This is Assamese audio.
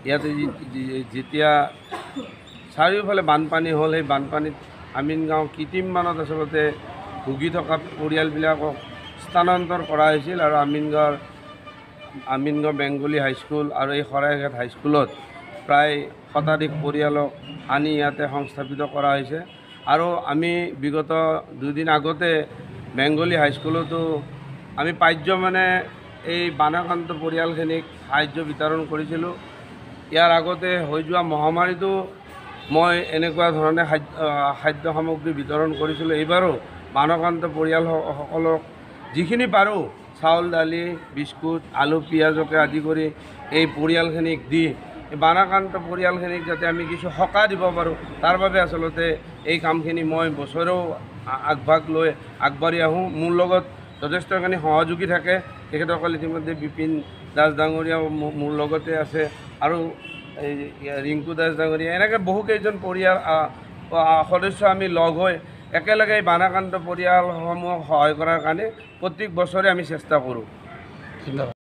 ইয়াতে যেতিয়া চাৰিওফালে বানপানী হ'ল, সেই বানপানীত আমিনগাঁও কৃত্ৰিমমানত আচলতে ভুগি থকা পৰিয়ালবিলাকক স্থানান্তৰ কৰা হৈছিল আৰু আমিনগাঁও বেংগলী হাইস্কুল আৰু এই শৰাইঘাট হাইস্কুলত প্ৰায় শতাধিক পৰিয়ালক আনি ইয়াতে সংস্থাপিত কৰা হৈছে। আৰু আমি বিগত দুদিন আগতে বেংগলী হাইস্কুলতো আমি মানে এই বানাক্ৰান্ত পৰিয়ালখিনিক সাহায্য বিতৰণ কৰিছিলোঁ। ইয়াৰ আগতে হৈ যোৱা মহামাৰীতো মই এনেকুৱা ধৰণে খাদ্য সামগ্ৰী বিতৰণ কৰিছিলোঁ। এইবাৰো বানাক্ৰান্ত পৰিয়ালসকলক যিখিনি পাৰোঁ চাউল, দালি, বিস্কুট, আলু, পিঁয়াজকে আদি কৰি এই পৰিয়ালখিনিক দি বানাক্ৰান্ত পৰিয়ালখিনিক যাতে আমি কিছু সকাহ দিব পাৰোঁ, তাৰ বাবে আচলতে এই কামখিনি মই বছৰেও আগভাগ লৈ আগবাঢ়ি আহোঁ। মোৰ লগত যথেষ্টখিনি সহযোগী থাকে। তেখেতসকল ইতিমধ্যে বিপিন দাস ডাঙৰীয়াও মোৰ লগতে আছে আৰু এই ৰিংকু দাস ডাঙৰীয়া, এনেকৈ বহুকেইজন পৰিয়াল সদস্য আমি লগ হৈ একেলগে এই বানাক্ৰান্ত পৰিয়ালসমূহক সহায় কৰাৰ কাৰণে প্ৰত্যেক বছৰে আমি চেষ্টা কৰোঁ। ধন্যবাদ।